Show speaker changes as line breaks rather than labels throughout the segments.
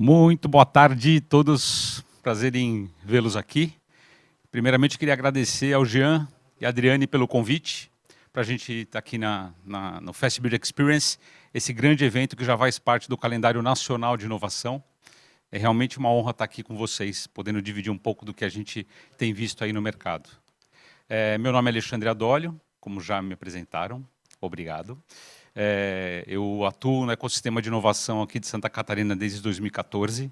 Muito boa tarde a todos, prazer em vê-los aqui. Primeiramente, queria agradecer ao Jean e à Adriane pelo convite para a gente estar aqui no FastBuild Experience, esse grande evento que já faz parte do calendário nacional de inovação. É realmente uma honra estar aqui com vocês, podendo dividir um pouco do que a gente tem visto aí no mercado. Meu nome é Alexandre Adolio, como já me apresentaram, obrigado. Eu atuo no ecossistema de inovação aqui de Santa Catarina desde 2014.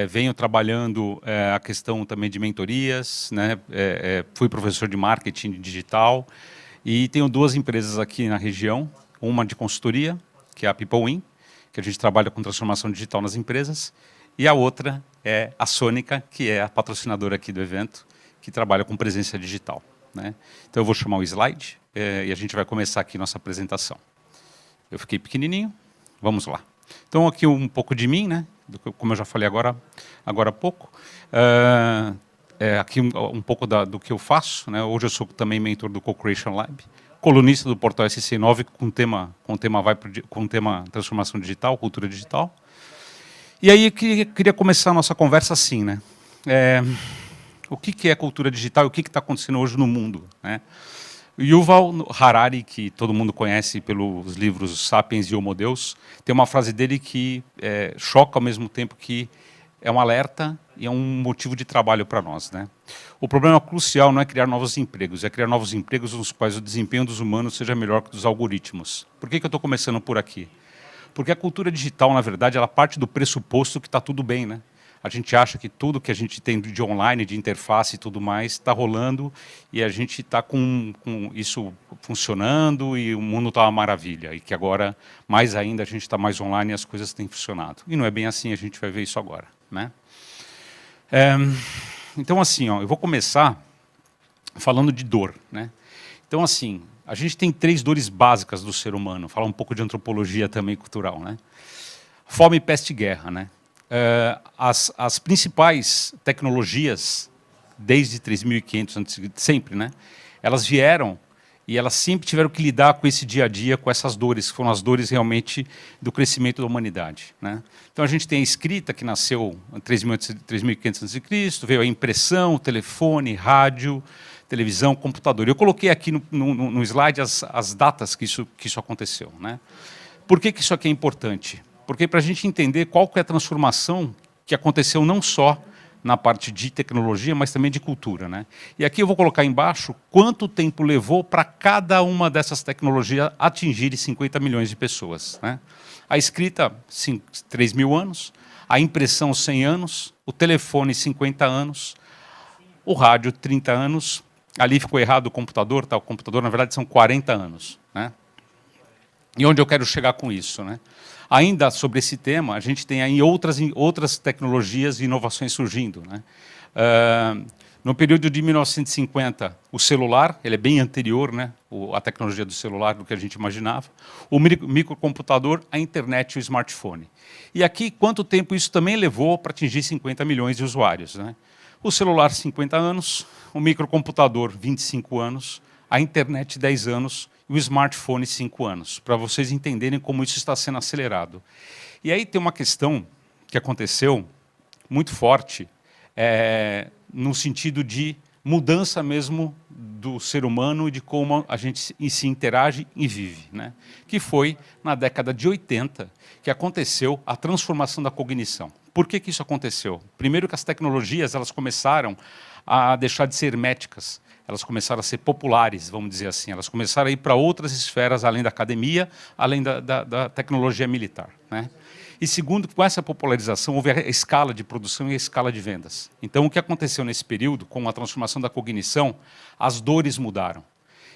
Venho trabalhando a questão também de mentorias, né? Fui professor de marketing digital e tenho duas empresas aqui na região, uma de consultoria, que é a PeopleWin, que a gente trabalha com transformação digital nas empresas, e a outra é a Sônica, que é a patrocinadora aqui do evento, que trabalha com presença digital, né? Então eu vou chamar o slide e a gente vai começar aqui nossa apresentação. Eu fiquei pequenininho, vamos lá. Então aqui um pouco de mim, né? Como eu já falei agora há pouco. Aqui um pouco do que eu faço, né? Hoje eu sou também mentor do Co-Creation Lab, colunista do portal SC9 com o tema transformação digital, cultura digital. E aí eu queria começar a nossa conversa assim, né? O que é cultura digital e o que está acontecendo hoje no mundo, né? Yuval Harari, que todo mundo conhece pelos livros Sapiens e Homo Deus, tem uma frase dele que choca ao mesmo tempo que é um alerta e é um motivo de trabalho para nós, né? O problema crucial não é criar novos empregos, é criar novos empregos nos quais o desempenho dos humanos seja melhor que o dos algoritmos. Por que eu estou começando por aqui? Porque a cultura digital, na verdade, ela parte do pressuposto que está tudo bem, né? A gente acha que tudo que a gente tem de online, de interface e tudo mais, está rolando e a gente está com isso funcionando e o mundo está uma maravilha. E que agora, mais ainda, a gente está mais online e as coisas têm funcionado. E não é bem assim, a gente vai ver isso agora, né? Então, assim, ó, eu vou começar falando de dor, né? Então, assim, a gente tem 3 dores básicas do ser humano. Falar um pouco de antropologia também cultural, né? Fome, peste e guerra, né? As principais tecnologias, desde 3.500, sempre, né? Elas vieram e elas sempre tiveram que lidar com esse dia a dia, com essas dores, que foram as dores realmente do crescimento da humanidade, né? Então a gente tem a escrita, que nasceu em 3.500 a.C., veio a impressão, telefone, rádio, televisão, computador. Eu coloquei aqui no slide as datas que isso aconteceu, né? Por que isso aqui é importante? Porque para a gente entender qual que é a transformação que aconteceu não só na parte de tecnologia, mas também de cultura, né? E aqui eu vou colocar embaixo quanto tempo levou para cada uma dessas tecnologias atingir 50 milhões de pessoas, né? A escrita, 3.000 anos, a impressão, 100 anos, o telefone, 50 anos, o rádio, 30 anos, ali ficou errado o computador, tá? O computador, na verdade, são 40 anos, né? E onde eu quero chegar com isso, né? Ainda sobre esse tema, a gente tem aí outras tecnologias e inovações surgindo, né? No período de 1950, o celular, ele é bem anterior, né? A tecnologia do celular do que a gente imaginava. O microcomputador, a internet e o smartphone. E aqui, quanto tempo isso também levou para atingir 50 milhões de usuários, né? O celular, 50 anos, o microcomputador, 25 anos, a internet, 10 anos, e o smartphone, 5 anos, para vocês entenderem como isso está sendo acelerado. E aí tem uma questão que aconteceu muito forte, no sentido de mudança mesmo do ser humano e de como a gente se interage e vive, né? Que foi na década de 80 que aconteceu a transformação da cognição. Por que isso aconteceu? Primeiro que as tecnologias elas começaram a deixar de ser herméticas. Elas começaram a ser populares, vamos dizer assim. Elas começaram a ir para outras esferas, além da academia, além da tecnologia militar, né? E segundo, com essa popularização, houve a escala de produção e a escala de vendas. Então, o que aconteceu nesse período, com a transformação da cognição, as dores mudaram.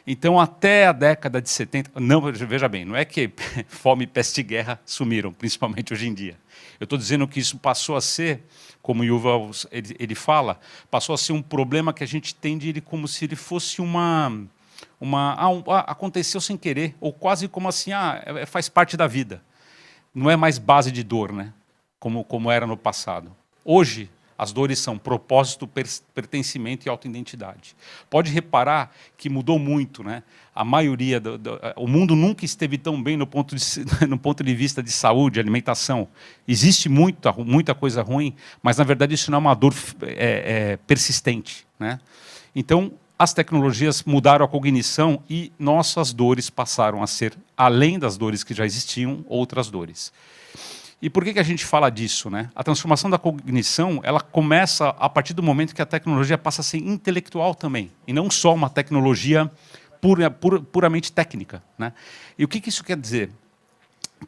Então, até a década de 70... Não, veja bem, não é que fome, peste e guerra sumiram, principalmente hoje em dia. Eu estou dizendo que isso passou a ser, como o Yuval ele fala, passou a ser um problema que a gente entende ele como se ele fosse aconteceu sem querer, ou quase como assim, faz parte da vida. Não é mais base de dor, né? Como era no passado. Hoje, As dores são propósito, pertencimento e autoidentidade. Pode reparar que mudou muito, né? A maioria, o mundo nunca esteve tão bem no ponto de vista de saúde, alimentação. Existe muita coisa ruim, mas, na verdade, isso não é uma dor persistente, né? Então, as tecnologias mudaram a cognição e nossas dores passaram a ser, além das dores que já existiam, outras dores. E por que a gente fala disso, né? A transformação da cognição, ela começa a partir do momento que a tecnologia passa a ser intelectual também, e não só uma tecnologia puramente técnica, né? E o que isso quer dizer?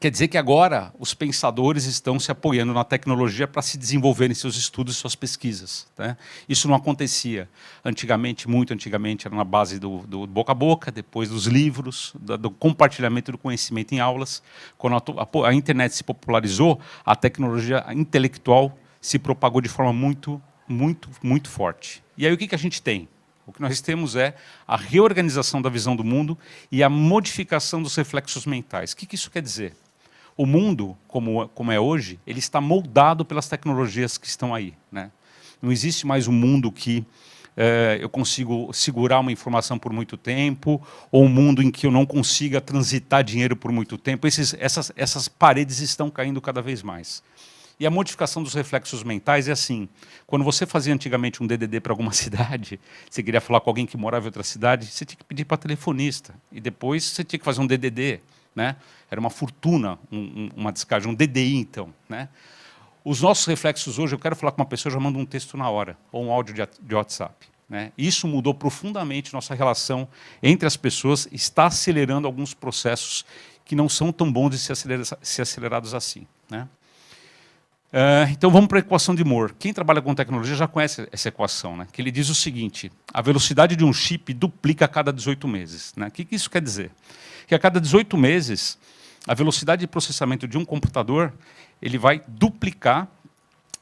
Quer dizer que agora os pensadores estão se apoiando na tecnologia para se desenvolverem seus estudos e suas pesquisas, né? Isso não acontecia antigamente, muito antigamente, era na base do boca a boca, depois dos livros, do compartilhamento do conhecimento em aulas. Quando a internet se popularizou, a tecnologia intelectual se propagou de forma muito forte. E aí o que a gente tem? O que nós temos é a reorganização da visão do mundo e a modificação dos reflexos mentais. O que isso quer dizer? O mundo, como é hoje, ele está moldado pelas tecnologias que estão aí, né? Não existe mais um mundo que eu consigo segurar uma informação por muito tempo, ou um mundo em que eu não consiga transitar dinheiro por muito tempo. Essas paredes estão caindo cada vez mais. E a modificação dos reflexos mentais é assim, quando você fazia antigamente um DDD para alguma cidade, você queria falar com alguém que morava em outra cidade, você tinha que pedir para telefonista, e depois você tinha que fazer um DDD, né? Era uma fortuna, uma descarga, um DDI então, né? Os nossos reflexos hoje, eu quero falar com uma pessoa, eu já mando um texto na hora, ou um áudio de WhatsApp, né? Isso mudou profundamente nossa relação entre as pessoas, está acelerando alguns processos que não são tão bons de ser acelerados assim, né? Então vamos para a equação de Moore. Quem trabalha com tecnologia já conhece essa equação, né? Que ele diz o seguinte: a velocidade de um chip duplica a cada 18 meses. Né? O que isso quer dizer? Que a cada 18 meses, a velocidade de processamento de um computador ele vai duplicar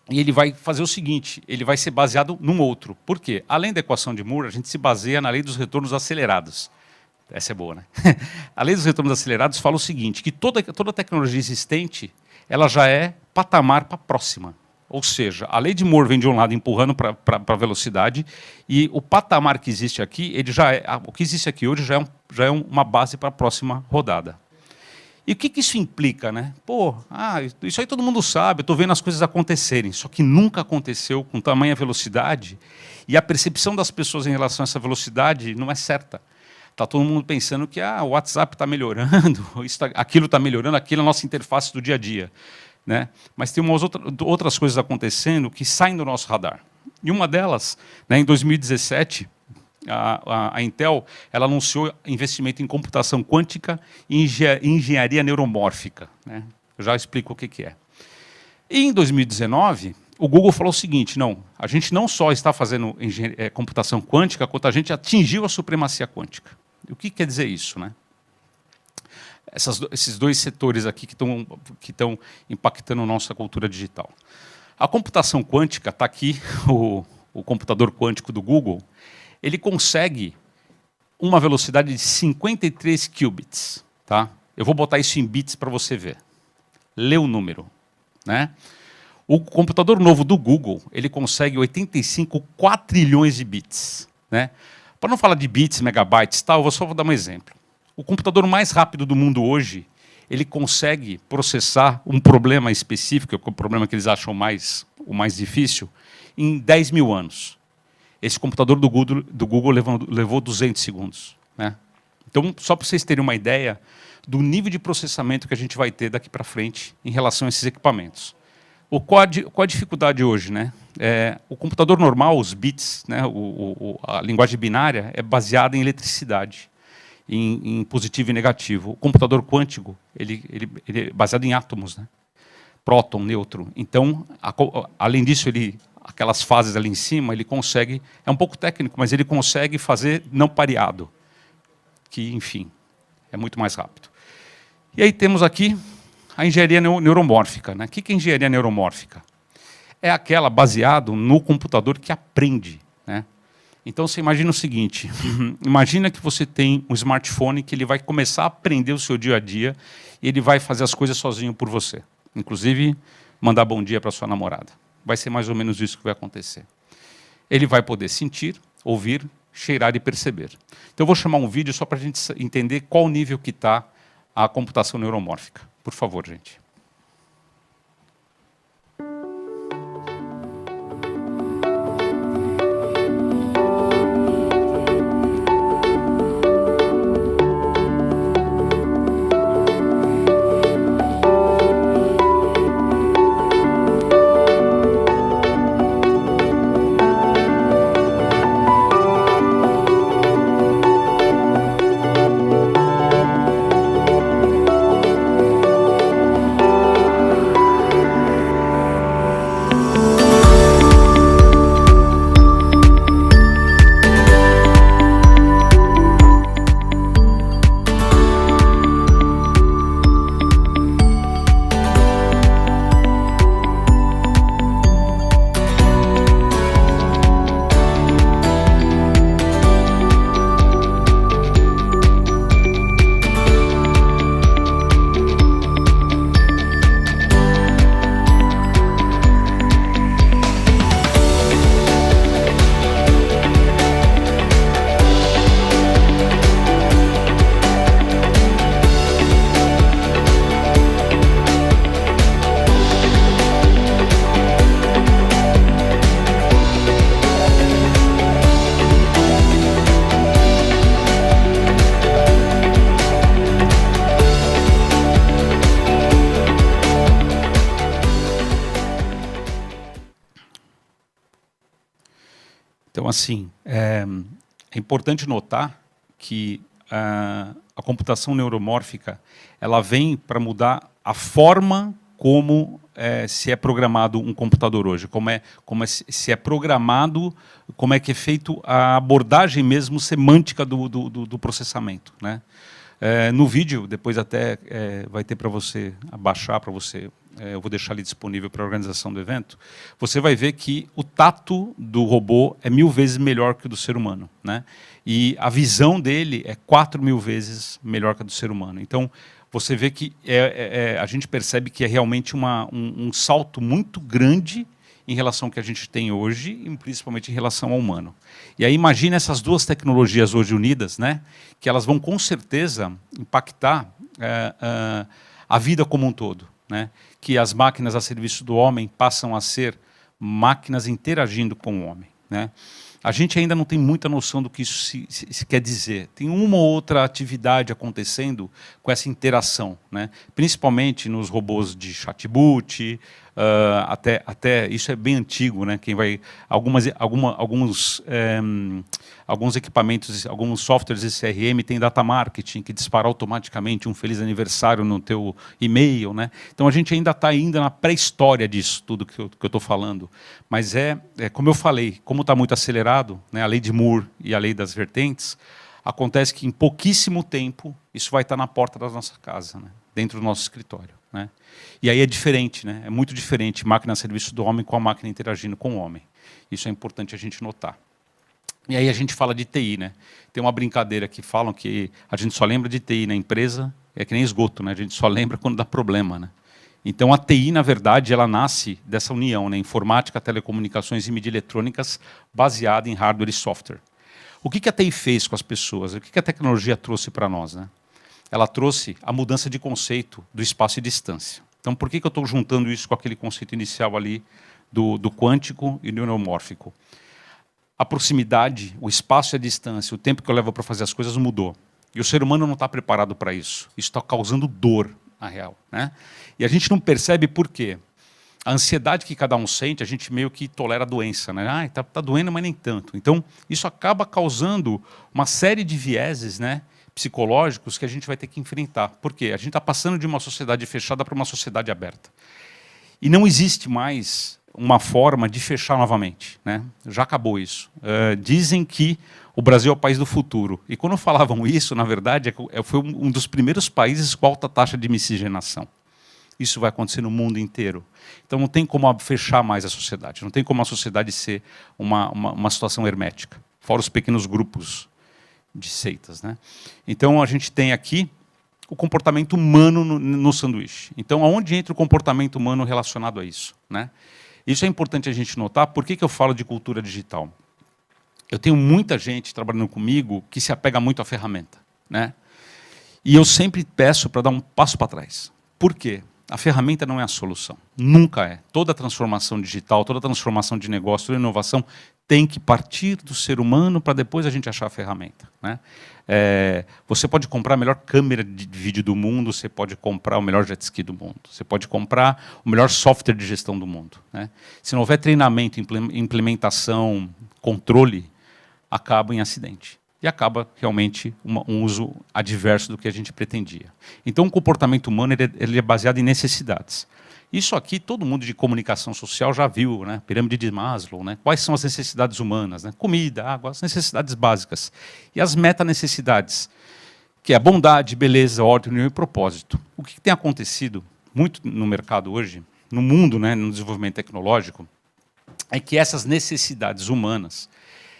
e ele vai fazer o seguinte, ele vai ser baseado num outro. Por quê? Além da equação de Moore, a gente se baseia na lei dos retornos acelerados. Essa é boa, né? A lei dos retornos acelerados fala o seguinte, que toda tecnologia existente ela já é patamar para a próxima. Ou seja, a lei de Moore vem de um lado empurrando para a velocidade e o patamar que existe aqui, ele já é, o que existe aqui hoje já é uma base para a próxima rodada. E o que isso implica, né? Pô, isso aí todo mundo sabe, eu estou vendo as coisas acontecerem, só que nunca aconteceu com tamanha velocidade e a percepção das pessoas em relação a essa velocidade não é certa. Está todo mundo pensando que o WhatsApp está melhorando, aquilo está melhorando, aquilo é a nossa interface do dia a dia, né? Mas tem umas outras coisas acontecendo que saem do nosso radar. E uma delas, né, em 2017, a Intel ela anunciou investimento em computação quântica e engenharia neuromórfica, né? Eu já explico o que é. E em 2019, o Google falou o seguinte, não, a gente não só está fazendo computação quântica, quanto a gente atingiu a supremacia quântica. E o que quer dizer isso, né? Esses dois setores aqui que estão impactando a nossa cultura digital. A computação quântica, está aqui o computador quântico do Google, ele consegue uma velocidade de 53 qubits. Tá? Eu vou botar isso em bits para você ver. Lê o número, né? O computador novo do Google, ele consegue 85 quatrilhões de bits, né? Para não falar de bits, megabytes, tal, eu só vou dar um exemplo. O computador mais rápido do mundo hoje, ele consegue processar um problema específico, que é o problema que eles acham o mais difícil, em 10 mil anos. Esse computador do Google levou 200 segundos. Né? Então, só para vocês terem uma ideia do nível de processamento que a gente vai ter daqui para frente em relação a esses equipamentos. Qual a dificuldade hoje? Né? O computador normal, os bits, né, a linguagem binária, é baseada em eletricidade, em positivo e negativo. O computador quântico ele é baseado em átomos, né? Próton, nêutron. Então, além disso, aquelas fases ali em cima, ele consegue, é um pouco técnico, mas ele consegue fazer não pareado, que, enfim, é muito mais rápido. E aí temos aqui a engenharia neuromórfica. Né? O que é engenharia neuromórfica? É aquela baseado no computador que aprende. Né? Então, você imagina o seguinte, imagina que você tem um smartphone que ele vai começar a aprender o seu dia a dia e ele vai fazer as coisas sozinho por você. Inclusive, mandar bom dia para sua namorada. vai ser mais ou menos isso que vai acontecer. Ele vai poder sentir, ouvir, cheirar e perceber. Então eu vou chamar um vídeo só para a gente entender qual nível que está a computação neuromórfica. Por favor, gente. Então, assim, é importante notar que a computação neuromórfica ela vem para mudar a forma como se é programado um computador hoje, se é programado, como é que é feito a abordagem mesmo semântica do processamento, né? No vídeo, depois até vai ter para você baixar, para você, eu vou deixar ali disponível para a organização do evento, você vai ver que o tato do robô é 1000 vezes melhor que o do ser humano, né? E a visão dele é 4000 vezes melhor que a do ser humano. Então, você vê que a gente percebe que é realmente um salto muito grande em relação ao que a gente tem hoje, e principalmente em relação ao humano. E aí imagina essas duas tecnologias hoje unidas, né, que elas vão com certeza impactar a vida como um todo, né, que as máquinas a serviço do homem passam a ser máquinas interagindo com o homem, né. A gente ainda não tem muita noção do que isso se quer dizer. Tem uma ou outra atividade acontecendo com essa interação, né? Principalmente nos robôs de chatbot, até isso é bem antigo, né? Quem vai alguns equipamentos, alguns softwares de CRM tem data marketing que dispara automaticamente um feliz aniversário no teu e-mail, né? Então a gente ainda está na pré-história disso tudo que eu estou falando, mas como eu falei, como está muito acelerado, né? A lei de Moore e a lei das vertentes, acontece que em pouquíssimo tempo isso vai estar na porta da nossa casa, né? Dentro do nosso escritório, né? E aí é diferente, né? É muito diferente máquina a serviço do homem com a máquina interagindo com o homem. Isso é importante a gente notar. E aí a gente fala de TI, né? Tem uma brincadeira que falam que a gente só lembra de TI na empresa, é que nem esgoto, né? A gente só lembra quando dá problema, né? Então a TI, na verdade, ela nasce dessa união, né? Informática, telecomunicações e mídia eletrônicas baseada em hardware e software. O que a TI fez com as pessoas? O que a tecnologia trouxe para nós, né? Ela trouxe a mudança de conceito do espaço e distância. Então, por que eu estou juntando isso com aquele conceito inicial ali do quântico e do neuromórfico? A proximidade, o espaço e a distância, o tempo que eu levo para fazer as coisas mudou. E o ser humano não está preparado para isso. Isso está causando dor, na real, né? E a gente não percebe por quê. A ansiedade que cada um sente, a gente meio que tolera a doença, né? Ah, tá doendo, mas nem tanto. Então, isso acaba causando uma série de vieses, né, psicológicos que a gente vai ter que enfrentar. Por quê? A gente está passando de uma sociedade fechada para uma sociedade aberta. E não existe mais uma forma de fechar novamente, né? Já acabou isso. Dizem que o Brasil é o país do futuro. E quando falavam isso, na verdade, foi um dos primeiros países com alta taxa de miscigenação. Isso vai acontecer no mundo inteiro. Então não tem como fechar mais a sociedade. Não tem como a sociedade ser uma situação hermética. Fora os pequenos grupos de seitas, né? Então a gente tem aqui o comportamento humano no sanduíche. Então aonde entra o comportamento humano relacionado a isso, né? Isso é importante a gente notar. Por que eu falo de cultura digital? Eu tenho muita gente trabalhando comigo que se apega muito à ferramenta, né? E eu sempre peço para dar um passo para trás. Por quê? A ferramenta não é a solução. Nunca é. Toda transformação digital, toda transformação de negócio, toda inovação tem que partir do ser humano para depois a gente achar a ferramenta, né? Você pode comprar a melhor câmera de vídeo do mundo, você pode comprar o melhor jet ski do mundo, você pode comprar o melhor software de gestão do mundo, né? Se não houver treinamento, implementação, controle, acaba em acidente. E acaba realmente um uso adverso do que a gente pretendia. Então, o comportamento humano ele é baseado em necessidades. Isso aqui, todo mundo de comunicação social já viu, né? Pirâmide de Maslow, né? Quais são as necessidades humanas, né? Comida, água, as necessidades básicas. E as metanecessidades, que é a bondade, beleza, ordem, união e propósito. O que tem acontecido muito no mercado hoje, no mundo, né, no desenvolvimento tecnológico, é que essas necessidades humanas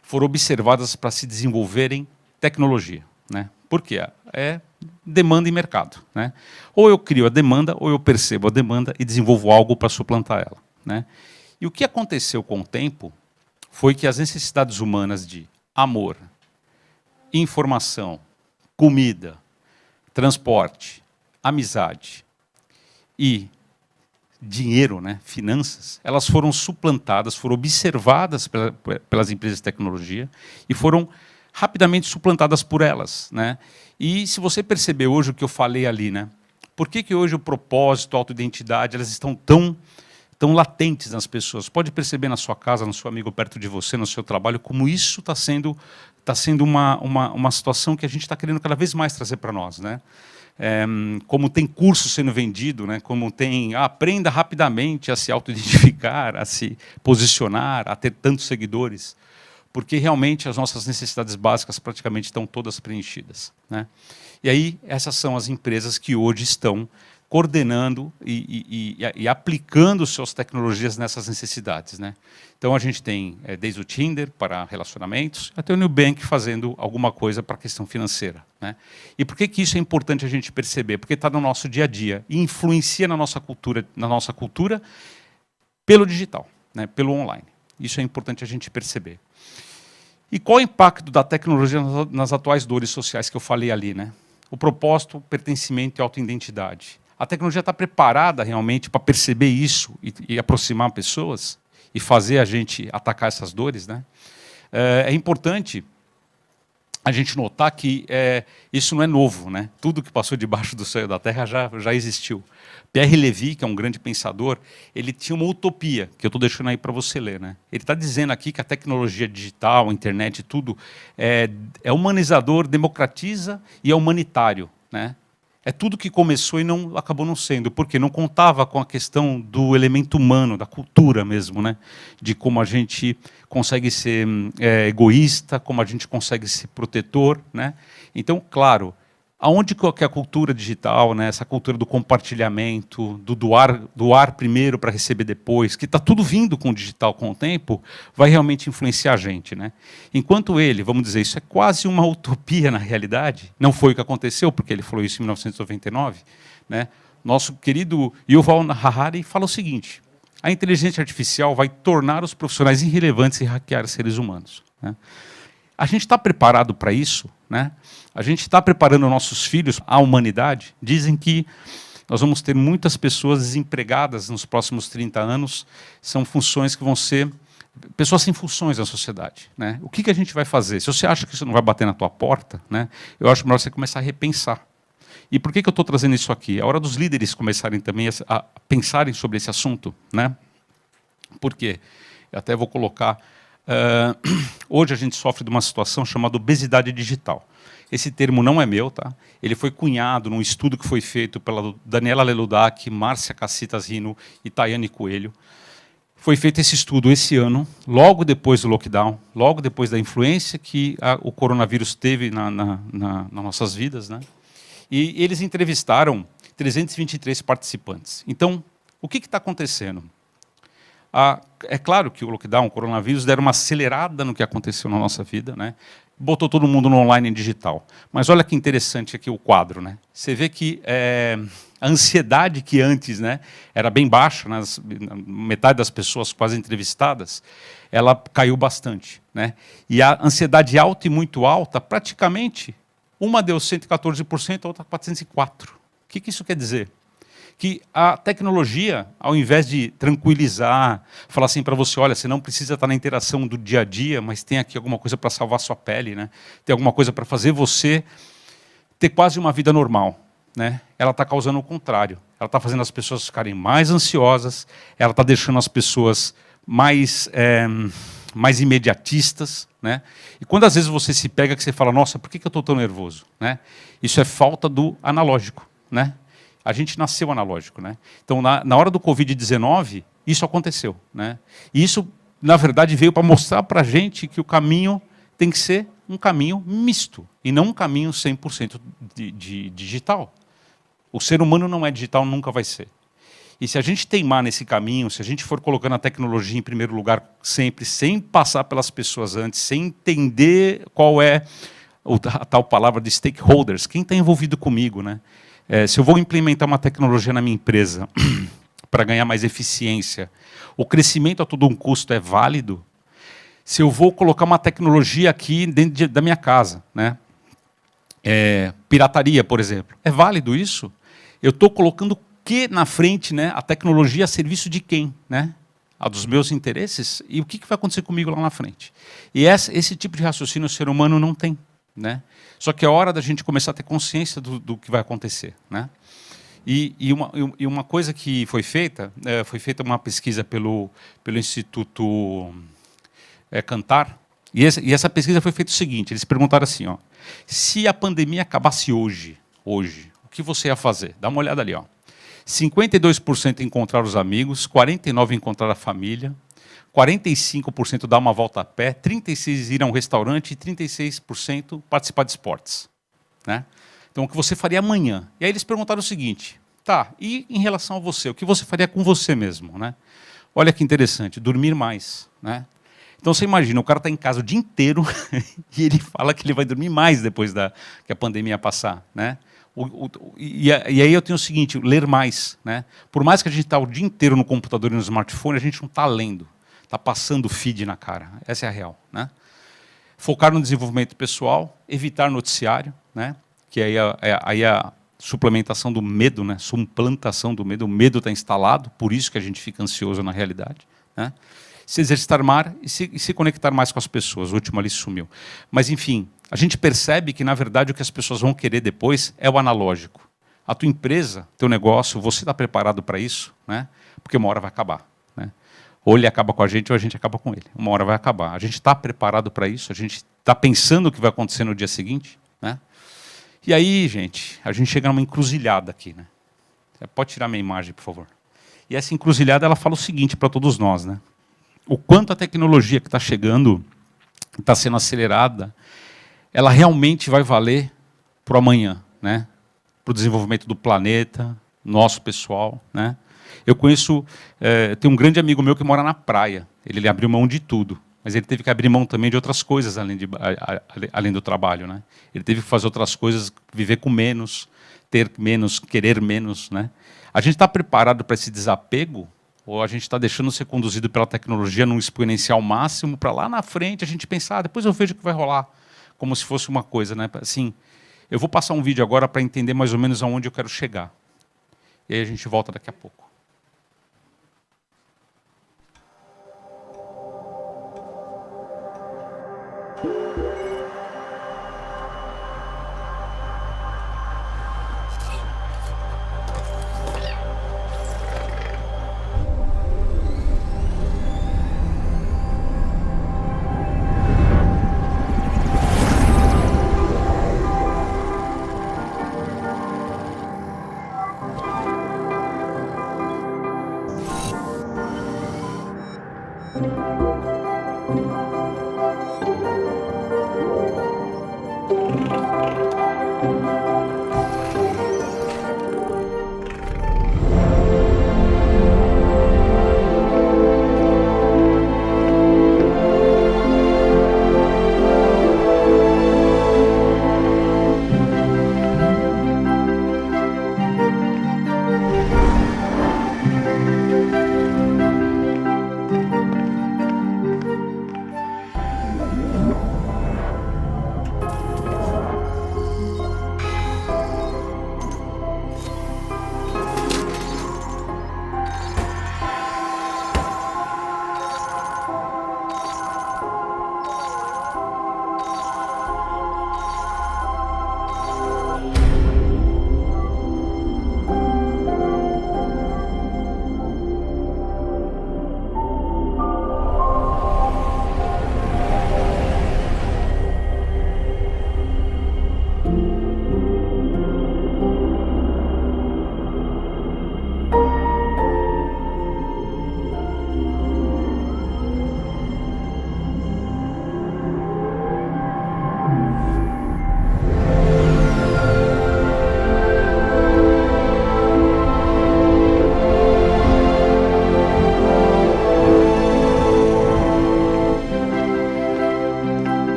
foram observadas para se desenvolverem tecnologia, né? Por quê? É demanda e mercado, né? Ou eu crio a demanda, ou eu percebo a demanda e desenvolvo algo para suplantar ela, né? E o que aconteceu com o tempo foi que as necessidades humanas de amor, informação, comida, transporte, amizade e dinheiro, né, finanças, elas foram suplantadas, foram observadas pelas empresas de tecnologia e foram rapidamente suplantadas por elas, né? E se você perceber hoje o que eu falei ali, né, por que hoje o propósito, a autoidentidade, elas estão tão latentes nas pessoas? Pode perceber na sua casa, no seu amigo perto de você, no seu trabalho, como isso está sendo uma situação que a gente está querendo cada vez mais trazer para nós, né? Como tem curso sendo vendido, né? Como tem, aprenda rapidamente a se autoidentificar, a se posicionar, a ter tantos seguidores, porque realmente as nossas necessidades básicas praticamente estão todas preenchidas, né? E aí essas são as empresas que hoje estão coordenando e aplicando suas tecnologias nessas necessidades, né? Então a gente tem desde o Tinder para relacionamentos até o Nubank fazendo alguma coisa para a questão financeira, né? E por que isso é importante a gente perceber? Porque está no nosso dia a dia e influencia na nossa cultura pelo digital, né? Pelo online. Isso é importante a gente perceber. E qual o impacto da tecnologia nas atuais dores sociais que eu falei ali, né? O propósito, pertencimento e autoidentidade. A tecnologia está preparada realmente para perceber isso e aproximar pessoas e fazer a gente atacar essas dores, né? É importante a gente notar que isso não é novo, né? Tudo que passou debaixo do céu da terra já existiu. Pierre Levy, que é um grande pensador, ele tinha uma utopia, que eu estou deixando aí para você ler, né? Ele está dizendo aqui que a tecnologia digital, a internet, tudo, é humanizador, democratiza e é humanitário, né? É tudo que começou e acabou não sendo, porque não contava com a questão do elemento humano, da cultura mesmo, né? De como a gente consegue ser egoísta, como a gente consegue ser protetor, né? Então, claro, aonde que a cultura digital, né, essa cultura do compartilhamento, do doar primeiro para receber depois, que está tudo vindo com o digital com o tempo, vai realmente influenciar a gente, né? Enquanto ele, vamos dizer, isso é quase uma utopia na realidade, não foi o que aconteceu, porque ele falou isso em 1999, né? Nosso querido Yuval Harari fala o seguinte: a inteligência artificial vai tornar os profissionais irrelevantes e hackear seres humanos, né? A gente está preparado para isso, né? A gente está preparando nossos filhos à humanidade. Dizem que nós vamos ter muitas pessoas desempregadas nos próximos 30 anos. São funções que vão ser pessoas sem funções na sociedade, né? O que a gente vai fazer? Se você acha que isso não vai bater na tua porta, né, eu acho melhor você começar a repensar. E por que eu estou trazendo isso aqui? É hora dos líderes começarem também a pensarem sobre esse assunto, né? Por quê? Eu até vou colocar... hoje a gente sofre de uma situação chamada obesidade digital. Esse termo não é meu, tá? Ele foi cunhado num estudo que foi feito pela Daniela Leludac, Márcia Cassitas Rino e Tayane Coelho. Foi feito esse estudo esse ano, logo depois do lockdown, logo depois da influência que o coronavírus teve nas nossas vidas, né? E eles entrevistaram 323 participantes. Então, o que está acontecendo? É claro que o lockdown, o coronavírus, deram uma acelerada no que aconteceu na nossa vida, né? Botou todo mundo no online e digital. Mas olha que interessante aqui o quadro, né? Você vê que A ansiedade que antes, né, era bem baixa, metade das pessoas quase entrevistadas, ela caiu bastante, né? E a ansiedade alta e muito alta, praticamente, uma deu 114%, a outra 404%. O que isso quer dizer? Que a tecnologia, ao invés de tranquilizar, falar assim para você, olha, você não precisa estar na interação do dia a dia, mas tem aqui alguma coisa para salvar sua pele, né? Tem alguma coisa para fazer você ter quase uma vida normal, né? Ela está causando o contrário. Ela está fazendo as pessoas ficarem mais ansiosas, ela está deixando as pessoas mais imediatistas, né? E quando às vezes você se pega que você fala, nossa, por que eu estou tão nervoso, né? Isso é falta do analógico, né? A gente nasceu analógico, né? Então, na hora do Covid-19, isso aconteceu, né? E isso, na verdade, veio para mostrar para a gente que o caminho tem que ser um caminho misto, e não um caminho 100% de digital. O ser humano não é digital, nunca vai ser. E se a gente teimar nesse caminho, se a gente for colocando a tecnologia em primeiro lugar sempre, sem passar pelas pessoas antes, sem entender qual é a tal palavra de stakeholders, quem está envolvido comigo, né? Se eu vou implementar uma tecnologia na minha empresa para ganhar mais eficiência, o crescimento a todo um custo é válido? Se eu vou colocar uma tecnologia aqui dentro da minha casa, né? Pirataria, por exemplo, é válido isso? Eu estou colocando o que na frente, né? A tecnologia a serviço de quem, né? A dos meus interesses? E o que vai acontecer comigo lá na frente? E esse tipo de raciocínio o ser humano não tem, né? Só que é hora da gente começar a ter consciência do que vai acontecer, né? E uma coisa que foi feita uma pesquisa pelo Instituto Cantar, e essa pesquisa foi feita o seguinte, eles perguntaram assim, ó, se a pandemia acabasse hoje, o que você ia fazer? Dá uma olhada ali, ó. 52% encontrar os amigos, 49% encontrar a família, 45% dar uma volta a pé, 36% ir a um restaurante e 36% participar de esportes, né? Então, o que você faria amanhã? E aí eles perguntaram o seguinte, tá, e em relação a você, o que você faria com você mesmo, né? Olha que interessante, dormir mais, né? Então, você imagina, o cara está em casa o dia inteiro e ele fala que ele vai dormir mais depois que a pandemia passar, né? E aí eu tenho o seguinte, ler mais, né? Por mais que a gente está o dia inteiro no computador e no smartphone, a gente não está lendo, está passando feed na cara. Essa é a real, né? Focar no desenvolvimento pessoal, evitar noticiário, né? Que aí a suplementação do medo, né? Suplantação do medo, o medo está instalado, por isso que a gente fica ansioso na realidade, né? Se exercitar mais e se conectar mais com as pessoas. O último ali sumiu. Mas, enfim, a gente percebe que, na verdade, o que as pessoas vão querer depois é o analógico. A tua empresa, teu negócio, você está preparado para isso? Né? Porque uma hora vai acabar. Né? Ou ele acaba com a gente ou a gente acaba com ele. Uma hora vai acabar. A gente está preparado para isso? A gente está pensando o que vai acontecer no dia seguinte? Né? E aí, gente, a gente chega numa encruzilhada aqui. Né? Pode tirar minha imagem, por favor. E essa encruzilhada ela fala o seguinte para todos nós, né? O quanto a tecnologia que está chegando, está sendo acelerada, ela realmente vai valer para o amanhã, né? Para o desenvolvimento do planeta, nosso pessoal, né? Eu conheço, tem um grande amigo meu que mora na praia, ele abriu mão de tudo, mas ele teve que abrir mão também de outras coisas além do trabalho, né? Ele teve que fazer outras coisas, viver com menos, ter menos, querer menos, né? A gente está preparado para esse desapego? Ou a gente está deixando ser conduzido pela tecnologia num exponencial máximo, para lá na frente a gente pensar, depois eu vejo o que vai rolar, como se fosse uma coisa, né? Assim, eu vou passar um vídeo agora para entender mais ou menos aonde eu quero chegar. E aí a gente volta daqui a pouco.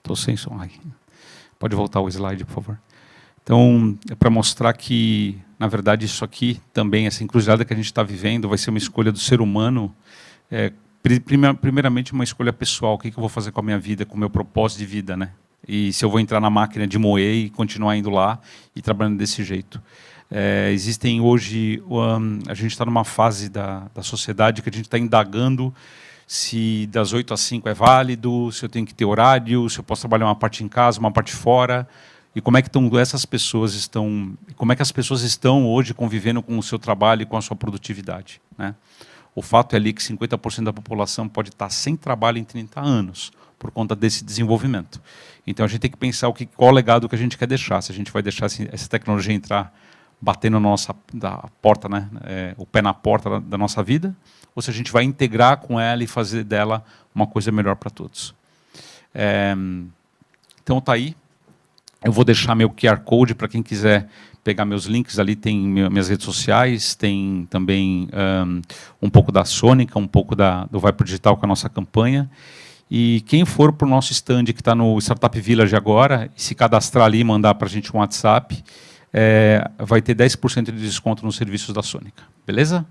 Estou sem som. Ai. Pode voltar o slide, por favor. Então, é para mostrar que, na verdade, isso aqui também, essa encruzilhada que a gente está vivendo, vai ser uma escolha do ser humano, primeiramente uma escolha pessoal, o que eu vou fazer com a minha vida, com o meu propósito de vida, né? E se eu vou entrar na máquina de moer e continuar indo lá e trabalhando desse jeito. Existem hoje, a gente está numa fase da sociedade que a gente está indagando se das 8 às 5 é válido, se eu tenho que ter horário, se eu posso trabalhar uma parte em casa, uma parte fora. E como é que essas pessoas estão, como é que as pessoas estão hoje convivendo com o seu trabalho e com a sua produtividade, né? O fato é ali que 50% da população pode estar sem trabalho em 30 anos, por conta desse desenvolvimento. Então a gente tem que pensar qual o legado que a gente quer deixar, se a gente vai deixar essa tecnologia entrar batendo na nossa porta, né? O pé na porta da nossa vida, ou se a gente vai integrar com ela e fazer dela uma coisa melhor para todos. Então está aí. Eu vou deixar meu QR Code para quem quiser pegar meus links. Ali tem minhas redes sociais, tem também um pouco da Sônica, um pouco do Vai Pro Digital com a nossa campanha. E quem for para o nosso stand que está no Startup Village agora, e se cadastrar ali e mandar para a gente um WhatsApp, vai ter 10% de desconto nos serviços da Sônica. Beleza?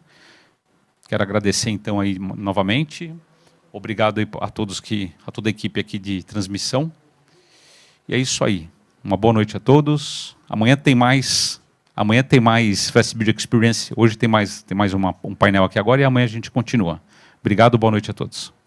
Quero agradecer então aí novamente. Obrigado aí a toda a equipe aqui de transmissão. E é isso aí. Uma boa noite a todos. Amanhã tem mais Fast Build Experience. Hoje tem mais um painel aqui agora e amanhã a gente continua. Obrigado, boa noite a todos.